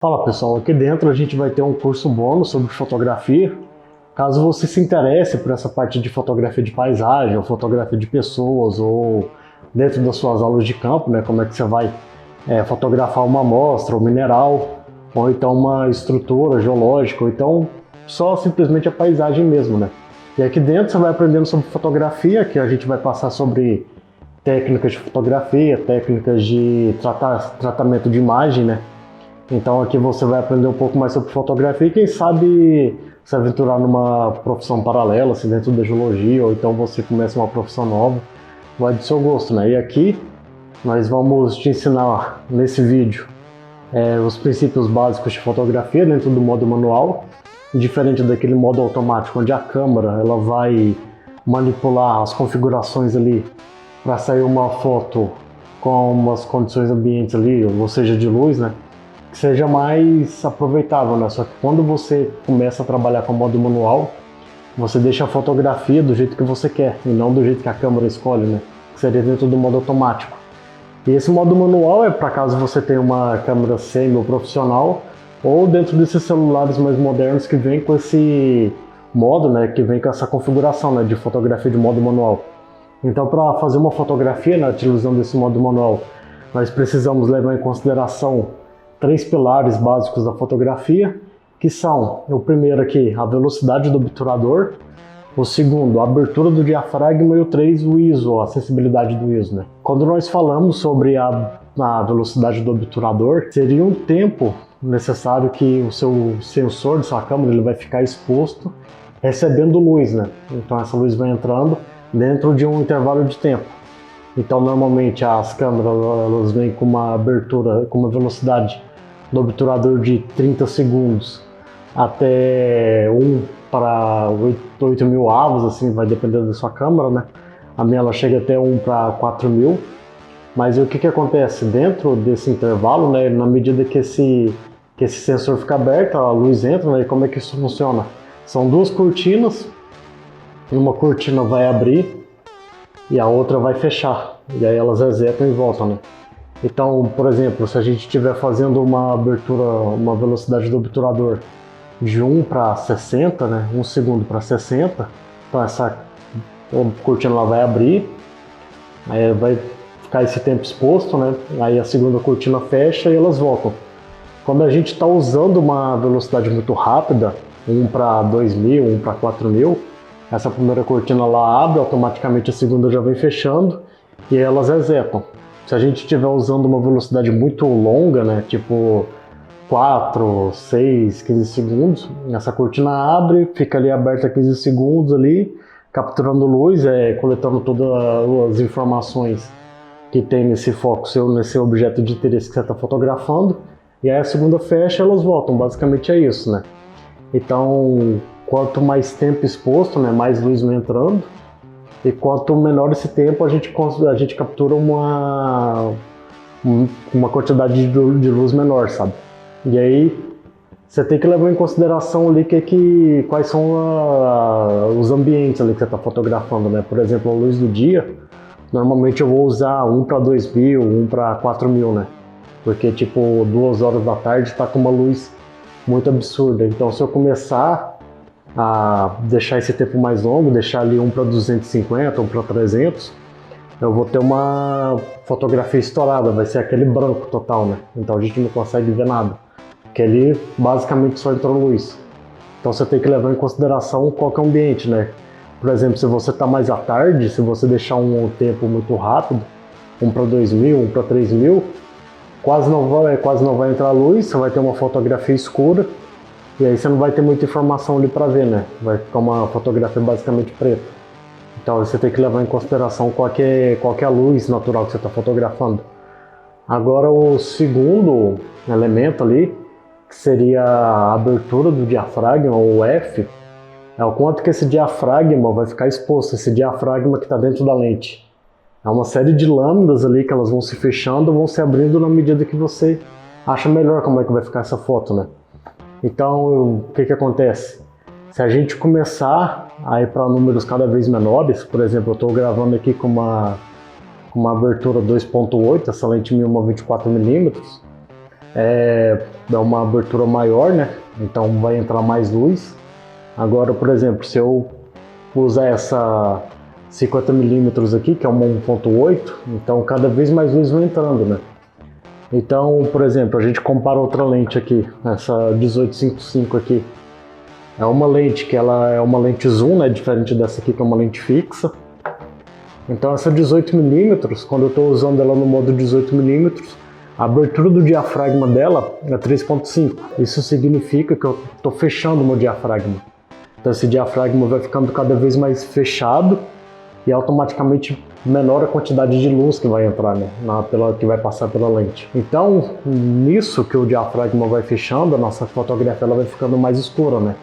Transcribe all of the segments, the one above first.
Fala pessoal, aqui dentro a gente vai ter um curso bônus sobre fotografia. Caso você se interesse por essa parte de fotografia de paisagem, ou fotografia de pessoas, ou dentro das suas aulas de campo, né, como é que você vai fotografar uma amostra, ou mineral, ou então uma estrutura geológica, ou então só simplesmente a paisagem mesmo, né? E aqui dentro você vai aprendendo sobre fotografia, que a gente vai passar sobre técnicas de fotografia, técnicas de tratamento de imagem, né? Então aqui você vai aprender um pouco mais sobre fotografia e quem sabe se aventurar numa profissão paralela, assim, dentro da geologia, ou então você começa uma profissão nova, vai do seu gosto, né? E aqui nós vamos te ensinar nesse vídeo os princípios básicos de fotografia dentro do modo manual, diferente daquele modo automático onde a câmera ela vai manipular as configurações ali para sair uma foto com umas condições ambientes ali, ou seja, de luz, né? Que seja mais aproveitável, né? Só que quando você começa a trabalhar com modo manual, você deixa a fotografia do jeito que você quer e não do jeito que a câmera escolhe, né? Que seria dentro do modo automático. E esse modo manual é para caso você tenha uma câmera semi ou profissional ou dentro desses celulares mais modernos que vem com esse modo, né? Que vem com essa configuração, né? De fotografia de modo manual. Então, para fazer uma fotografia, né? Utilizando esse modo manual, nós precisamos levar em consideração três pilares básicos da fotografia, que são, o primeiro aqui, a velocidade do obturador, o segundo, a abertura do diafragma e o 3, o ISO, a sensibilidade do ISO, né? Quando nós falamos sobre a velocidade do obturador, seria um tempo necessário que o seu sensor da sua câmera ele vai ficar exposto recebendo luz, né? Então essa luz vai entrando dentro de um intervalo de tempo. Então normalmente as câmeras elas vêm com uma abertura, com uma velocidade do obturador de 30 segundos até 1 para 8 mil avos, assim, vai depender da sua câmera, né? A minha ela chega até 1 para 4 mil. Mas o que acontece? Dentro desse intervalo, né, na medida que esse sensor fica aberto, a luz entra, né? E como é que isso funciona? São duas cortinas, e uma cortina vai abrir e a outra vai fechar. E aí elas resetam e voltam, né? Então, por exemplo, se a gente estiver fazendo uma abertura, uma velocidade do obturador de 1 para 60, né, 1 segundo para 60, então essa cortina ela vai abrir, aí vai ficar esse tempo exposto, né, aí a segunda cortina fecha e elas voltam. Quando a gente está usando uma velocidade muito rápida, 1 para 2000, 1 para 4000, essa primeira cortina lá abre, automaticamente a segunda já vem fechando e elas resetam. Se a gente estiver usando uma velocidade muito longa, né, tipo 4, 6, 15 segundos, essa cortina abre, fica ali aberta 15 segundos ali, capturando luz, coletando todas as informações que tem nesse foco seu, nesse objeto de interesse que você está fotografando, e aí a segunda fecha, elas voltam, basicamente é isso, né? Então, quanto mais tempo exposto, né, mais luz vai entrando, e quanto menor esse tempo, a gente captura uma quantidade de luz menor, sabe? E aí você tem que levar em consideração ali quais são os ambientes ali que você está fotografando, né? Por exemplo, a luz do dia, normalmente eu vou usar 1 para 2000, 1 para 4000, né? Porque tipo 2 horas da tarde está com uma luz muito absurda. Então se eu começar a deixar esse tempo mais longo, deixar ali 1 para 250, 1 para 300, eu vou ter uma fotografia estourada, vai ser aquele branco total, né? Então a gente não consegue ver nada, porque ali basicamente só entra luz. Então você tem que levar em consideração qual que é o ambiente, né? Por exemplo, se você está mais à tarde, se você deixar um tempo muito rápido, 1 para 2000, 1 para 3000, quase não vai entrar luz, você vai ter uma fotografia escura, e aí você não vai ter muita informação ali para ver, né? Vai ficar uma fotografia basicamente preta. Então você tem que levar em consideração qual que é a luz natural que você está fotografando. Agora o segundo elemento ali, que seria a abertura do diafragma, ou F, é o quanto que esse diafragma vai ficar exposto, esse diafragma que está dentro da lente. É uma série de lâminas ali que elas vão se fechando, vão se abrindo na medida que você acha melhor como é que vai ficar essa foto, né? Então, o que acontece? Se a gente começar a ir para números cada vez menores, por exemplo, eu estou gravando aqui com uma abertura 2.8, essa lente 1024 mm, é uma abertura maior, né? Então vai entrar mais luz. Agora, por exemplo, se eu usar essa 50mm aqui, que é uma 1.8, então cada vez mais luz vai entrando, né? Então, por exemplo, a gente compara outra lente aqui, essa 1855 aqui. É uma lente que ela é uma lente zoom, né? Diferente dessa aqui que é uma lente fixa. Então essa 18mm, quando eu estou usando ela no modo 18mm, a abertura do diafragma dela é 3.5. Isso significa que eu estou fechando o meu diafragma. Então esse diafragma vai ficando cada vez mais fechado e automaticamente menor a quantidade de luz que vai entrar, né, que vai passar pela lente. Então, nisso que o diafragma vai fechando, a nossa fotografia ela vai ficando mais escura, né?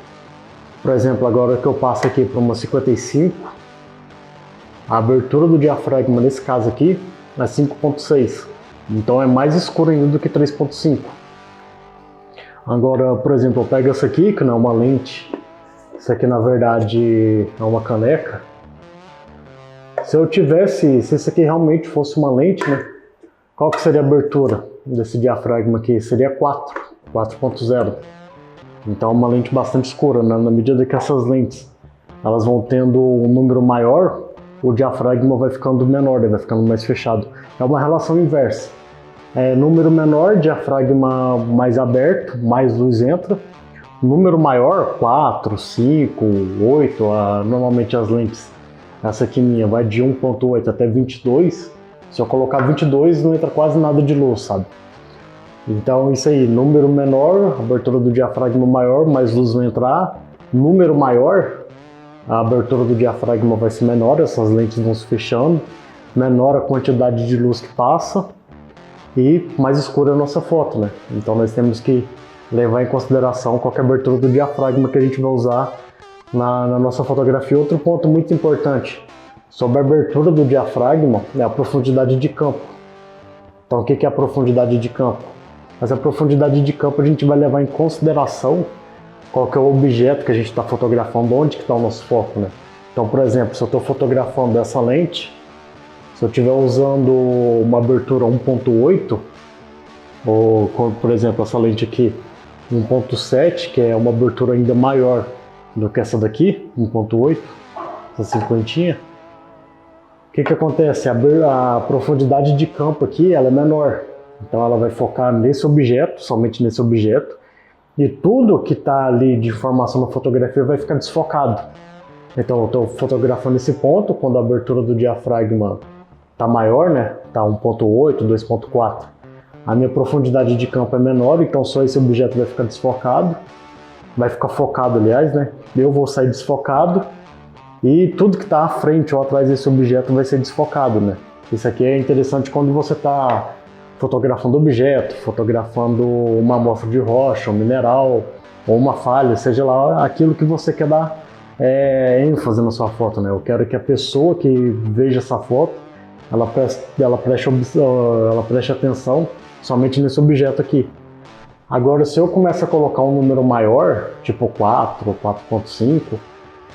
Por exemplo, agora que eu passo aqui para uma 55, a abertura do diafragma nesse caso aqui é 5.6. Então é mais escuro ainda do que 3.5. Agora, por exemplo, eu pego essa aqui, que não é uma lente. Isso aqui na verdade é uma caneca. Se esse aqui realmente fosse uma lente, né? Qual que seria a abertura desse diafragma aqui? Seria 4.0. Então é uma lente bastante escura, né? Na medida que essas lentes elas vão tendo um número maior, o diafragma vai ficando menor, vai ficando mais fechado. É uma relação inversa. Número menor, diafragma mais aberto, mais luz entra. Número maior, 4, 5, 8, normalmente as lentes, essa aqui minha vai de 1.8 até 22. Se eu colocar 22 não entra quase nada de luz, sabe? Então isso aí, número menor, abertura do diafragma maior, mais luz vai entrar. Número maior, a abertura do diafragma vai ser menor, essas lentes vão se fechando, menor a quantidade de luz que passa e mais escura a nossa foto, né? Então nós temos que levar em consideração qual é a abertura do diafragma que a gente vai usar na nossa fotografia. Outro ponto muito importante sobre a abertura do diafragma é a profundidade de campo. Então o que é a profundidade de campo? Essa profundidade de campo a gente vai levar em consideração qual que é o objeto que a gente está fotografando, onde que está o nosso foco, né? Então, por exemplo, se eu estou fotografando essa lente, se eu estiver usando uma abertura 1.8, ou por exemplo essa lente aqui 1.7, que é uma abertura ainda maior do que essa daqui, 1.8, essa cinquentinha, o que acontece? A profundidade de campo aqui ela é menor, então ela vai focar nesse objeto, somente nesse objeto, e tudo que está ali de informação na fotografia vai ficar desfocado. Então eu estou fotografando esse ponto, quando a abertura do diafragma está maior, né? Está 1.8, 2.4. A minha profundidade de campo é menor, então só esse objeto vai ficar desfocado. Vai ficar focado, aliás, né? Eu vou sair desfocado e tudo que está à frente ou atrás desse objeto vai ser desfocado, né? Isso aqui é interessante quando você está fotografando objeto, fotografando uma amostra de rocha, um mineral ou uma falha, seja lá aquilo que você quer dar ênfase na sua foto, né? Eu quero que a pessoa que veja essa foto, ela preste atenção somente nesse objeto aqui. Agora, se eu começo a colocar um número maior, tipo 4 ou 4.5,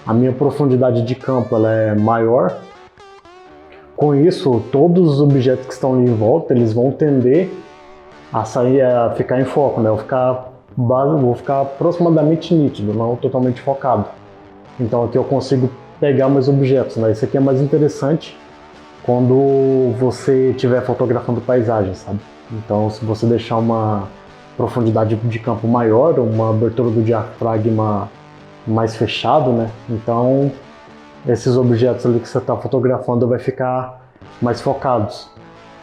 a minha profundidade de campo ela é maior. Com isso, todos os objetos que estão ali em volta, eles vão tender a ficar em foco, né? Vou ficar aproximadamente nítido, não totalmente focado. Então aqui eu consigo pegar mais objetos, né? Isso aqui é mais interessante quando você estiver fotografando paisagem, sabe? Então se você deixar uma profundidade de campo maior, uma abertura do diafragma mais fechado, né? Então esses objetos ali que você está fotografando vai ficar mais focados.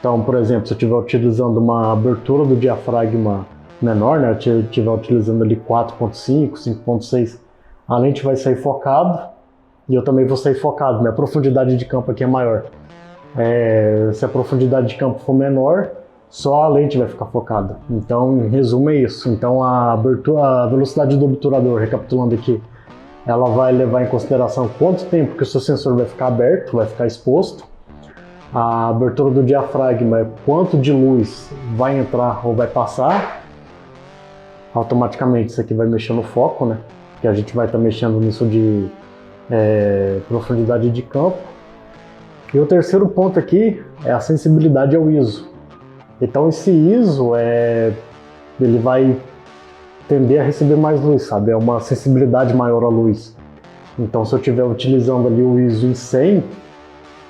Então, por exemplo, se eu estiver utilizando uma abertura do diafragma menor, né? Eu estiver utilizando ali 4.5, 5.6, a lente vai sair focado e eu também vou sair focado. Minha profundidade de campo aqui é maior. Se a profundidade de campo for menor, só a lente vai ficar focada. Então, em resumo, é isso. Então, a velocidade do obturador, recapitulando aqui, ela vai levar em consideração quanto tempo que o seu sensor vai ficar aberto, vai ficar exposto. A abertura do diafragma é quanto de luz vai entrar ou vai passar. Automaticamente isso aqui vai mexer no foco, né? Que a gente vai estar mexendo nisso de profundidade de campo. E o terceiro ponto aqui é a sensibilidade ao ISO. Então esse ISO ele vai tender a receber mais luz, sabe? É uma sensibilidade maior à luz. Então, se eu estiver utilizando ali o ISO em 100,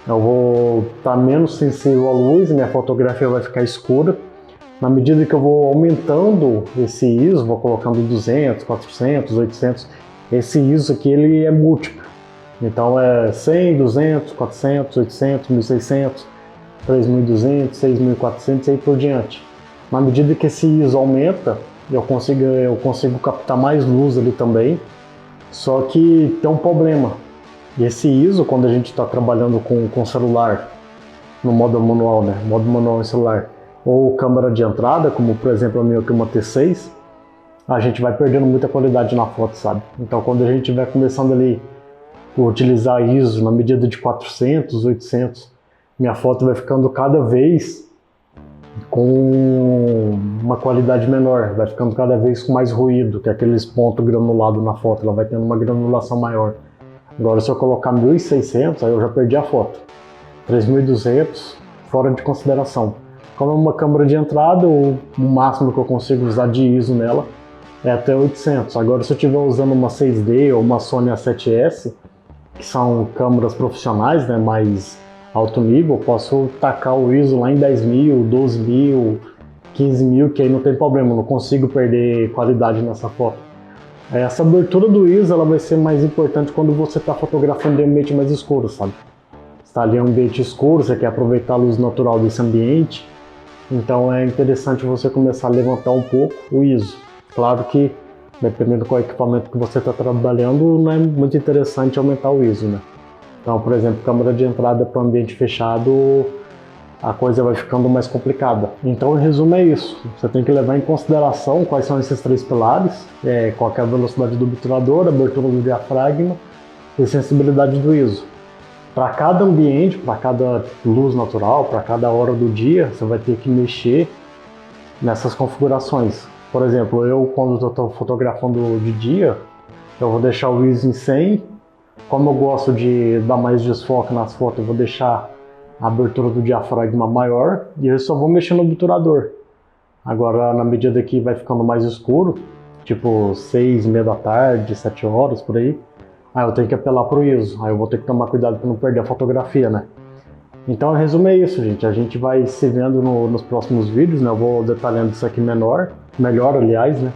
eu vou estar menos sensível à luz, minha fotografia vai ficar escura. Na medida que eu vou aumentando esse ISO, vou colocando 200, 400, 800, esse ISO aqui ele é múltiplo. Então é 100, 200, 400, 800, 1600, 3200, 6400 e aí por diante. Na medida que esse ISO aumenta, eu consigo captar mais luz ali também. Só que tem um problema. E esse ISO, quando a gente está trabalhando com celular, no modo manual, né? Modo manual em celular, ou câmera de entrada, como por exemplo a minha aqui, uma T6, a gente vai perdendo muita qualidade na foto, sabe? Então quando a gente vai começando ali a utilizar ISO na medida de 400, 800, minha foto vai ficando cada vez com uma qualidade menor, vai ficando cada vez com mais ruído, que é aqueles pontos granulados na foto, ela vai tendo uma granulação maior. Agora se eu colocar 1600, aí eu já perdi a foto. 3200, fora de consideração. Como é uma câmera de entrada, o máximo que eu consigo usar de ISO nela é até 800. Agora se eu estiver usando uma 6D ou uma Sony A7S, que são câmeras profissionais, né, mais alto nível, eu posso tacar o ISO lá em 10.000, 12.000, 15.000, que aí não tem problema, eu não consigo perder qualidade nessa foto. Essa abertura do ISO ela vai ser mais importante quando você está fotografando em ambiente mais escuro, sabe? Você está ali em um ambiente escuro, você quer aproveitar a luz natural desse ambiente, então é interessante você começar a levantar um pouco o ISO. Claro que, dependendo qual equipamento que você está trabalhando, não é muito interessante aumentar o ISO, né? Então, por exemplo, câmera de entrada para um ambiente fechado, a coisa vai ficando mais complicada. Então, em resumo, é isso. Você tem que levar em consideração quais são esses três pilares, qual é a velocidade do obturador, abertura do diafragma e sensibilidade do ISO. Para cada ambiente, para cada luz natural, para cada hora do dia, você vai ter que mexer nessas configurações. Por exemplo, eu quando estou fotografando de dia, eu vou deixar o ISO em 100. Como eu gosto de dar mais desfoque nas fotos, eu vou deixar a abertura do diafragma maior e eu só vou mexer no obturador. Agora, na medida que vai ficando mais escuro, tipo 6h30 da tarde, 7 horas, por aí, aí eu tenho que apelar para o ISO. Aí eu vou ter que tomar cuidado para não perder a fotografia, né? Então, em resumo, é isso, gente. A gente vai se vendo nos próximos vídeos, né? Eu vou detalhando isso aqui melhor, aliás, né?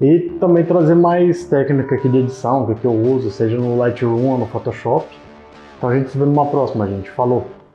E também trazer mais técnica aqui de edição, que eu uso, seja no Lightroom ou no Photoshop. Então a gente se vê numa próxima, gente. Falou!